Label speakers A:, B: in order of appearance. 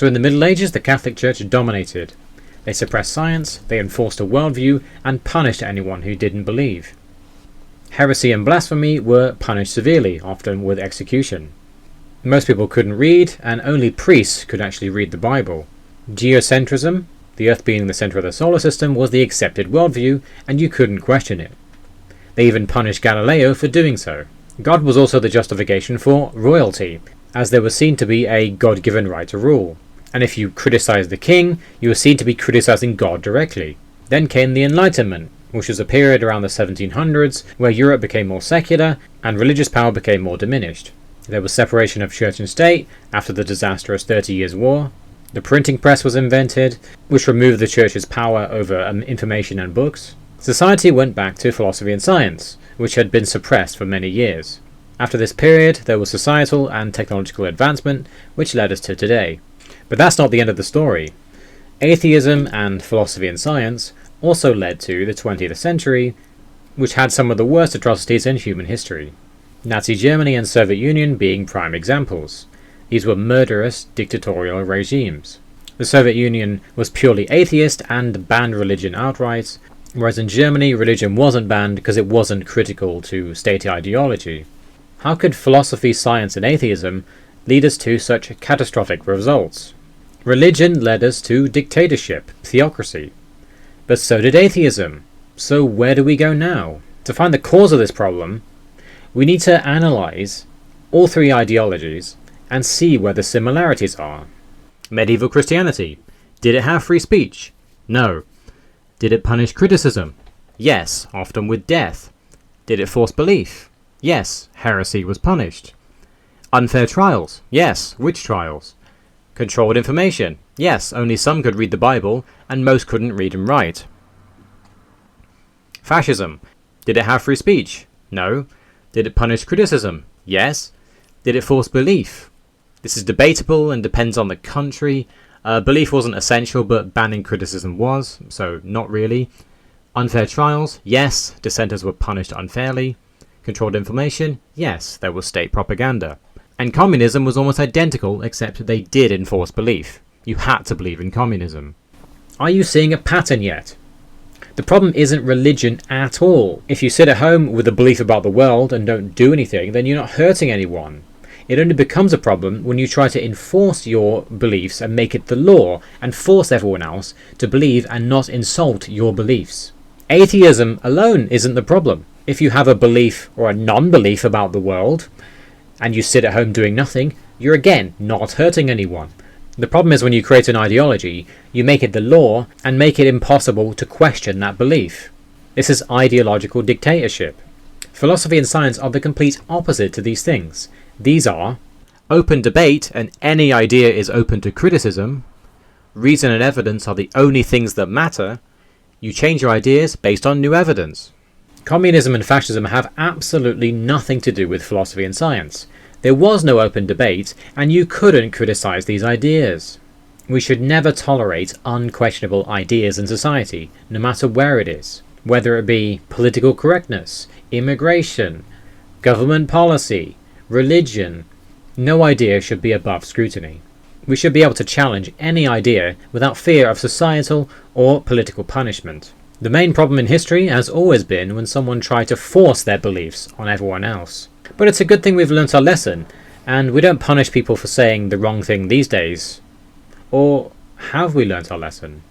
A: So in the Middle Ages, the Catholic Church dominated. They suppressed science, they enforced a worldview, and punished anyone who didn't believe. Heresy and blasphemy were punished severely, often with execution. Most people couldn't read, and only priests could actually read the Bible. Geocentrism, the Earth being the centre of the solar system, was the accepted worldview, and you couldn't question it. They even punished Galileo for doing so. God was also the justification for royalty, as there was seen to be a God-given right to rule. And if you criticised the king, you were seen to be criticising God directly. Then came the Enlightenment, which was a period around the 1700s where Europe became more secular and religious power became more diminished. There was separation of church and state after the disastrous 30 Years' War. The printing press was invented, which removed the church's power over information and books. Society went back to philosophy and science, which had been suppressed for many years. After this period, there was societal and technological advancement, which led us to today. But that's not the end of the story. Atheism and philosophy and science also led to the 20th century, which had some of the worst atrocities in human history. Nazi Germany and Soviet Union being prime examples. These were murderous, dictatorial regimes. The Soviet Union was purely atheist and banned religion outright, whereas in Germany religion wasn't banned because it wasn't critical to state ideology. How could philosophy, science and atheism lead us to such catastrophic results? Religion led us to dictatorship, theocracy. But so did atheism. So where do we go now? To find the cause of this problem, we need to analyse all three ideologies and see where the similarities are. Medieval Christianity. Did it have free speech? No. Did it punish criticism? Yes, often with death. Did it force belief? Yes, heresy was punished. Unfair trials? Yes, witch trials. Controlled information? Yes, only some could read the Bible, and most couldn't read and write. Fascism. Did it have free speech? No. Did it punish criticism? Yes. Did it force belief? This is debatable and depends on the country. Belief wasn't essential, but banning criticism was, so not really. Unfair trials? Yes, dissenters were punished unfairly. Controlled information? Yes, there was state propaganda. And communism was almost identical, except they did enforce belief. You had to believe in communism. Are you seeing a pattern yet? The problem isn't religion at all. If you sit at home with a belief about the world and don't do anything, then you're not hurting anyone. It only becomes a problem when you try to enforce your beliefs and make it the law and force everyone else to believe and not insult your beliefs. Atheism alone isn't the problem. If you have a belief or a non-belief about the world, and you sit at home doing nothing, you're again not hurting anyone. The problem is when you create an ideology, you make it the law and make it impossible to question that belief. This is ideological dictatorship. Philosophy and science are the complete opposite to these things. These are open debate and any idea is open to criticism. Reason and evidence are the only things that matter. You change your ideas based on new evidence. Communism and fascism have absolutely nothing to do with philosophy and science. There was no open debate, and you couldn't criticize these ideas. We should never tolerate unquestionable ideas in society, no matter where it is, whether it be political correctness, immigration, government policy, religion. No idea should be above scrutiny. We should be able to challenge any idea without fear of societal or political punishment. The main problem in history has always been when someone tried to force their beliefs on everyone else. But it's a good thing we've learnt our lesson, and we don't punish people for saying the wrong thing these days. Or have we learnt our lesson?